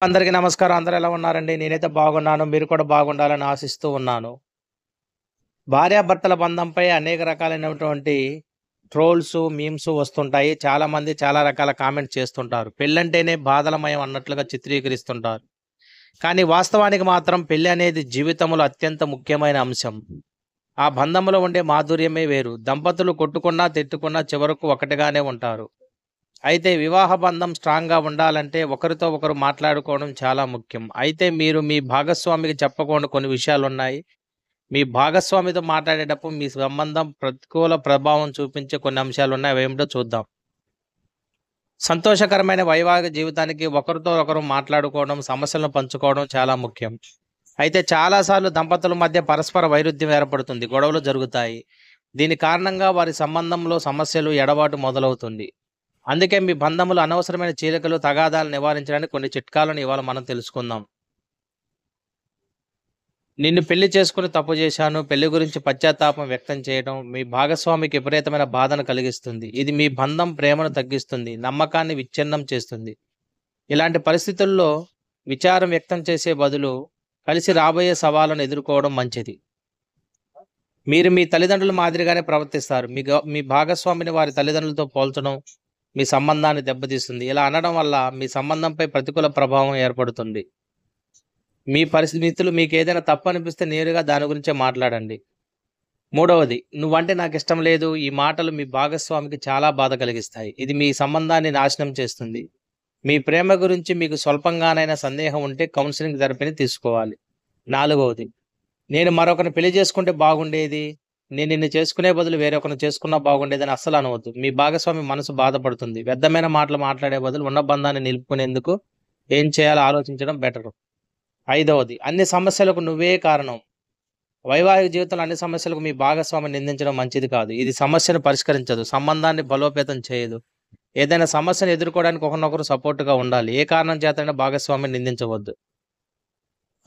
అందరికీ నమస్కారం. అందరూ ఎలా ఉన్నారండి? నేనైతే బాగున్నాను. మీరు కూడా బాగుండాలని ఆశిస్తూ ఉన్నాను. భార్యాభర్తల బంధంపై అనేక రకాలైనటువంటి ట్రోల్స్, మీమ్స్ వస్తుంటాయి. చాలామంది చాలా రకాల కామెంట్స్ చేస్తుంటారు. పెళ్ళంటేనే బాధలమయం అన్నట్లుగా చిత్రీకరిస్తుంటారు. కానీ వాస్తవానికి మాత్రం పెళ్లి అనేది జీవితంలో అత్యంత ముఖ్యమైన అంశం. ఆ బంధంలో ఉండే మాధుర్యమే వేరు. దంపతులు కొట్టుకున్నా, తిట్టుకున్నా చివరకు ఒకటిగానే ఉంటారు. అయితే వివాహ బంధం స్ట్రాంగ్‌గా ఉండాలంటే ఒకరితో ఒకరు మాట్లాడుకోవడం చాలా ముఖ్యం. అయితే మీరు మీ భాగస్వామికి చెప్పకూడని కొన్ని విషయాలున్నాయి. మీ భాగస్వామితో మాట్లాడేటప్పుడు మీ సంబంధం ప్రతికూల ప్రభావం చూపించే కొన్ని అంశాలున్నాయి. అవేమిటో చూద్దాం. సంతోషకరమైన వైవాహిక జీవితానికి ఒకరితో ఒకరు మాట్లాడుకోవడం, సమస్యలను పంచుకోవడం చాలా ముఖ్యం. అయితే చాలా సార్లు దంపతుల మధ్య పరస్పర వైరుధ్యం ఏర్పడుతుంది. గొడవలు జరుగుతాయి. దీని కారణంగా వారి సంబంధంలో సమస్యలు, ఎడబాటు మొదలవుతుంది. అందుకే మీ బంధములు అనవసరమైన చీలికలు, తగాదాలు నివారించడానికి కొన్ని చిట్కాలను ఇవాళ మనం తెలుసుకుందాం. నిన్ను పెళ్లి చేసుకొని తప్పు చేశాను. పెళ్లి గురించి పశ్చాత్తాపం వ్యక్తం చేయడం మీ భాగస్వామికి విపరీతమైన బాధను కలిగిస్తుంది. ఇది మీ బంధం ప్రేమను తగ్గిస్తుంది. నమ్మకాన్ని విచ్ఛిన్నం చేస్తుంది. ఇలాంటి పరిస్థితుల్లో విచారం వ్యక్తం చేసే బదులు కలిసి రాబోయే సవాళ్ళను ఎదుర్కోవడం మంచిది. మీరు మీ తల్లిదండ్రుల మాదిరిగానే ప్రవర్తిస్తారు. మీ భాగస్వామిని వారి తల్లిదండ్రులతో పోల్చడం మీ సంబంధాన్ని దెబ్బతీస్తుంది. ఇలా అనడం వల్ల మీ సంబంధంపై ప్రతికూల ప్రభావం ఏర్పడుతుంది. మీ పరిస్థితులు మీకేదైనా తప్పు అనిపిస్తే నేరుగా దాని గురించే మాట్లాడండి. మూడవది, "నువ్వంటే నాకిష్టం లేదు." ఈ మాటలు మీ భాగస్వామికి చాలా బాధ కలిగిస్తాయి. ఇది మీ సంబంధాన్ని నాశనం చేస్తుంది. మీ ప్రేమ గురించి మీకు స్వల్పంగానైనా సందేహం ఉంటే కౌన్సెలింగ్ థెరపీని తీసుకోవాలి. నాలుగవది, "నేను మరొకరిని పెళ్లి చేసుకుంటే బాగుండేది. నేను నిన్ను చేసుకునే బదులు వేరొకరిని చేసుకున్నా బాగుండేదని" అస్సలు అనవద్దు. మీ భాగస్వామి మనసు బాధపడుతుంది. వ్యర్థమైన మాటలు మాట్లాడే బదులు ఉన్న బంధాన్ని నిలుపుకునేందుకు ఏం చేయాలో ఆలోచించడం బెటరు. ఐదవది, అన్ని సమస్యలకు నువ్వే కారణం. వైవాహిక జీవితంలో అన్ని సమస్యలకు మీ భాగస్వామిని నిందించడం మంచిది కాదు. ఇది సమస్యను పరిష్కరించదు. సంబంధాన్ని బలోపేతం చేయదు. ఏదైనా సమస్యను ఎదుర్కోవడానికి ఒకరినొకరు సపోర్ట్‌గా ఉండాలి. ఏ కారణం చేతనైనా భాగస్వామిని నిందించవద్దు.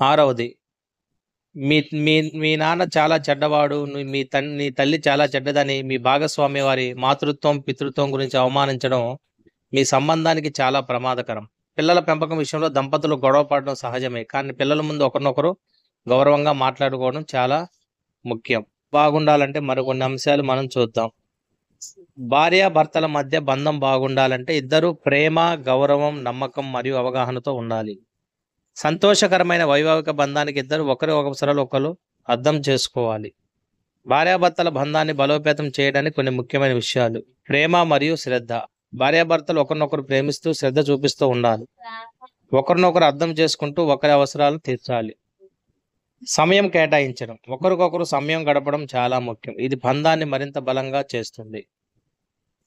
ఆరవది, మీ మీ మీ నాన్న చాలా చెడ్డవాడు. నీ తల్లి చాలా చెడ్డదని మీ భాగస్వామి వారి మాతృత్వం, పితృత్వం గురించి అవమానించడం మీ సంబంధానికి చాలా ప్రమాదకరం. పిల్లల పెంపకం విషయంలో దంపతులు గొడవ పడడం సహజమే. కానీ పిల్లల ముందు ఒకరినొకరు గౌరవంగా మాట్లాడుకోవడం చాలా ముఖ్యం. బాగుండాలంటే మరికొన్ని అంశాలు మనం చూద్దాం. భార్యాభర్తల మధ్య బంధం బాగుండాలంటే ఇద్దరూ ప్రేమ, గౌరవం, నమ్మకం మరియు అవగాహనతో ఉండాలి. సంతోషకరమైన వైవాహిక బంధానికి ఇద్దరు ఒకరు అర్థం చేసుకోవాలి. భార్యాభర్తల బంధాన్ని బలోపేతం చేయడానికి కొన్ని ముఖ్యమైన విషయాలు. ప్రేమ మరియు శ్రద్ధ. భార్యాభర్తలు ఒకరినొకరు ప్రేమిస్తూ శ్రద్ధ చూపిస్తూ ఉండాలి. ఒకరినొకరు అర్థం చేసుకుంటూ ఒకరి అవసరాలను తీర్చాలి. సమయం కేటాయించడం. ఒకరికొకరు సమయం గడపడం చాలా ముఖ్యం. ఇది బంధాన్ని మరింత బలంగా చేస్తుంది.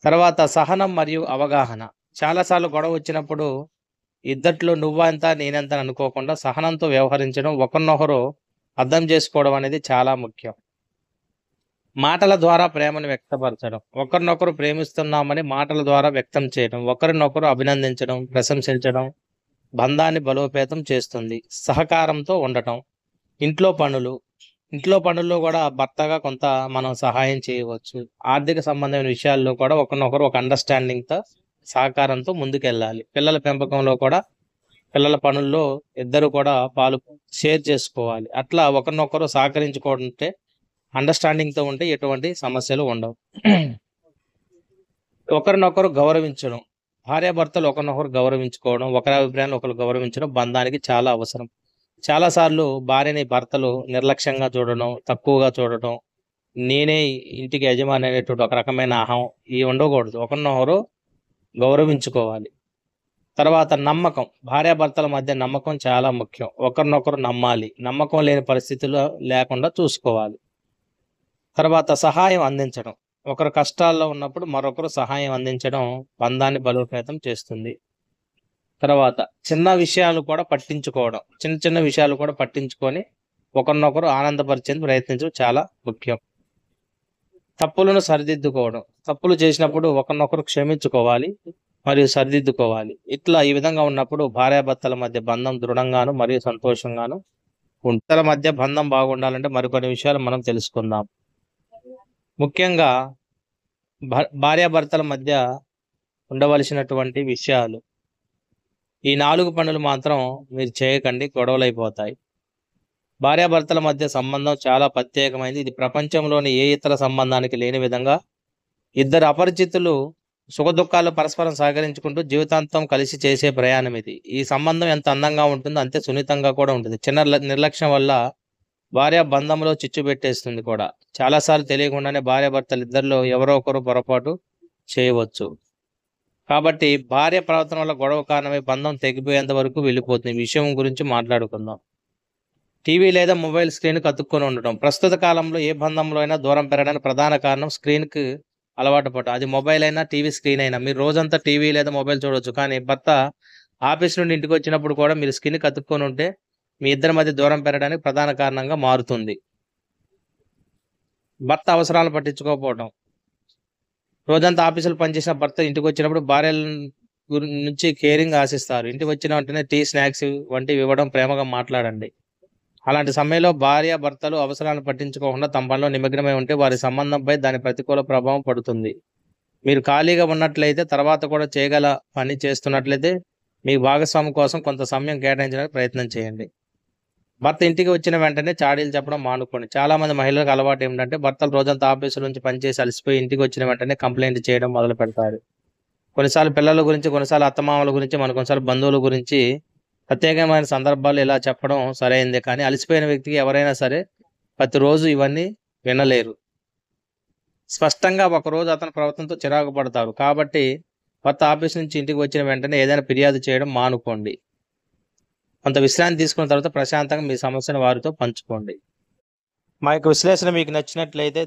తర్వాత సహనం మరియు అవగాహన. చాలాసార్లు గొడవ వచ్చినప్పుడు ఇద్దట్లో నువ్వెంత నేనెంత అని అనుకోకుండా సహనంతో వ్యవహరించడం, ఒకరినొకరు అర్థం చేసుకోవడం అనేది చాలా ముఖ్యం. మాటల ద్వారా ప్రేమను వ్యక్తపరచడం. ఒకరినొకరు ప్రేమిస్తున్నామని మాటల ద్వారా వ్యక్తం చేయడం, ఒకరినొకరు అభినందించడం, ప్రశంసించడం బంధాన్ని బలోపేతం చేస్తుంది. సహకారంతో ఉండటం. ఇంట్లో పనులు. ఇంట్లో పనుల్లో కూడా భర్తగా కొంత మనం సహాయం చేయవచ్చు. ఆర్థిక సంబంధమైన విషయాల్లో కూడా ఒకరినొకరు ఒక అండర్‌స్టాండింగ్‌తో, సహకారంతో ముందుకెళ్ళాలి. పిల్లల పెంపకంలో కూడా పిల్లల పనుల్లో ఇద్దరు కూడా షేర్ చేసుకోవాలి. అట్లా ఒకరినొకరు సహకరించుకుంటే, అండర్‌స్టాండింగ్‌తో ఉంటే ఎటువంటి సమస్యలు ఉండవు. ఒకరినొకరు గౌరవించడం. భార్యాభర్తలు ఒకరినొకరు గౌరవించుకోవడం, ఒకరి అభిప్రాయాలను ఒకరు గౌరవించడం బంధానికి చాలా అవసరం. చాలా సార్లు భార్యని భర్తలు నిర్లక్ష్యంగా చూడడం, తక్కువగా చూడటం, నేనే ఇంటికి యజమాని అనేటువంటి ఒక రకమైన అహం ఇవి ఉండకూడదు. ఒకరినొకరు గౌరవించుకోవాలి. తర్వాత నమ్మకం. భార్యాభర్తల మధ్య నమ్మకం చాలా ముఖ్యం. ఒకరినొకరు నమ్మాలి. నమ్మకం లేని పరిస్థితుల్లో లేకుండా చూసుకోవాలి. తర్వాత సహాయం అందించడం. ఒకరు కష్టాల్లో ఉన్నప్పుడు మరొకరు సహాయం అందించడం బంధాన్ని బలోపేతం చేస్తుంది. తర్వాత చిన్న విషయాలు కూడా పట్టించుకోవడం. చిన్న చిన్న విషయాలు కూడా పట్టించుకొని ఒకరినొకరు ఆనందపరిచేందుకు ప్రయత్నించడం చాలా ముఖ్యం. తప్పులను సరిదిద్దుకోవడం. తప్పులు చేసినప్పుడు ఒకరినొకరు క్షమించుకోవాలి మరియు సరిదిద్దుకోవాలి. ఈ విధంగా ఉన్నప్పుడు భార్యాభర్తల మధ్య బంధం దృఢంగాను మరియు సంతోషంగాను ఉంటుంది. మధ్య బంధం బాగుండాలంటే మరికొన్ని విషయాలు మనం తెలుసుకుందాం. ముఖ్యంగా భార్యాభర్తల మధ్య ఉండవలసినటువంటి విషయాలు. ఈ 4 పనులు మాత్రం మీరు చేయకండి, గొడవలైపోతాయి. భార్యాభర్తల మధ్య సంబంధం చాలా ప్రత్యేకమైనది. ఇది ప్రపంచంలోని ఏ ఇతర సంబంధానికి లేని విధంగా ఇద్దరు అపరిచితులు సుఖదుఖాల్లో పరస్పరం సహకరించుకుంటూ జీవితాంతం కలిసి చేసే ప్రయాణం ఇది. ఈ సంబంధం ఎంత అందంగా ఉంటుందో అంతే సున్నితంగా కూడా ఉంటుంది. చిన్న నిర్లక్ష్యం వల్ల భార్య బంధంలో చిచ్చు పెట్టేస్తుంది కూడా. చాలాసార్లు తెలియకుండానే భార్యాభర్తలు ఇద్దరిలో ఎవరో ఒకరు పొరపాటు చేయవచ్చు. కాబట్టి భార్య ప్రవర్తన వల్ల గొడవ కారణమై బంధం తెగిపోయేంత వరకు వెళ్ళిపోతుంది. ఈ విషయం గురించి మాట్లాడుకుందాం. టీవీ లేదా మొబైల్ స్క్రీన్‌కి అతుక్కొని ఉండటం. ప్రస్తుత కాలంలో ఏ బంధంలో అయినా దూరం పెరగడానికి ప్రధాన కారణం స్క్రీన్‌కి అలవాటు పడటం. అది మొబైల్ అయినా, టీవీ స్క్రీన్ అయినా. మీరు రోజంతా టీవీ లేదా మొబైల్ చూడొచ్చు. కానీ భర్త ఆఫీస్ నుండి ఇంటికొచ్చినప్పుడు కూడా మీరు స్క్రీన్‌కి అతుక్కొని ఉంటే మీ ఇద్దరి మధ్య దూరం పెరగడానికి ప్రధాన కారణంగా మారుతుంది. భర్త అవసరాలను పట్టించుకోకపోవడం. రోజంతా ఆఫీసులో పనిచేసిన భర్త ఇంటికొచ్చినప్పుడు భార్య నుంచి కేరింగ్ ఆశిస్తారు. ఇంటికి వచ్చిన వెంటనే టీ, స్నాక్స్ వంటివి ఇవ్వడం, ప్రేమగా మాట్లాడండి. అలాంటి సమయంలో భార్యాభర్తలు అవసరాలను పట్టించుకోకుండా తమ పనిలో నిమగ్నమై ఉంటే వారి సంబంధంపై దాని ప్రతికూల ప్రభావం పడుతుంది. మీరు ఖాళీగా ఉన్నట్లయితే, తర్వాత కూడా చేయగల పని చేస్తున్నట్లయితే మీ భాగస్వామి కోసం కొంత సమయం కేటాయించడానికి ప్రయత్నం చేయండి. భర్త ఇంటికి వచ్చిన వెంటనే చాడీలు చెప్పడం మానుకోండి. చాలామంది మహిళలకు అలవాటు ఏమిటంటే భర్తలు రోజంతా ఆఫీసు నుంచి పనిచేసి అలసిపోయి ఇంటికి వచ్చిన వెంటనే కంప్లైంట్ చేయడం మొదలు పెడతారు. కొన్నిసార్లు పిల్లల గురించి, కొన్నిసార్లు అత్తమామల గురించి, కొన్నిసార్లు బంధువుల గురించి ప్రత్యేకమైన సందర్భాలు ఇలా చెప్పడం సరైందే. కానీ అలసిపోయిన వ్యక్తికి ఎవరైనా సరే ప్రతిరోజు ఇవన్నీ వినలేరు. స్పష్టంగా ఒకరోజు అతని ప్రవర్తనతో చిరాకు పడతారు. కాబట్టి భర్త ఆఫీస్ నుంచి ఇంటికి వచ్చిన వెంటనే ఏదైనా ఫిర్యాదు చేయడం మానుకోండి. కొంత విశ్రాంతి తీసుకున్న తర్వాత ప్రశాంతంగా మీ సమస్యను వారితో పంచుకోండి. మా యొక్క విశ్లేషణ మీకు నచ్చినట్లయితే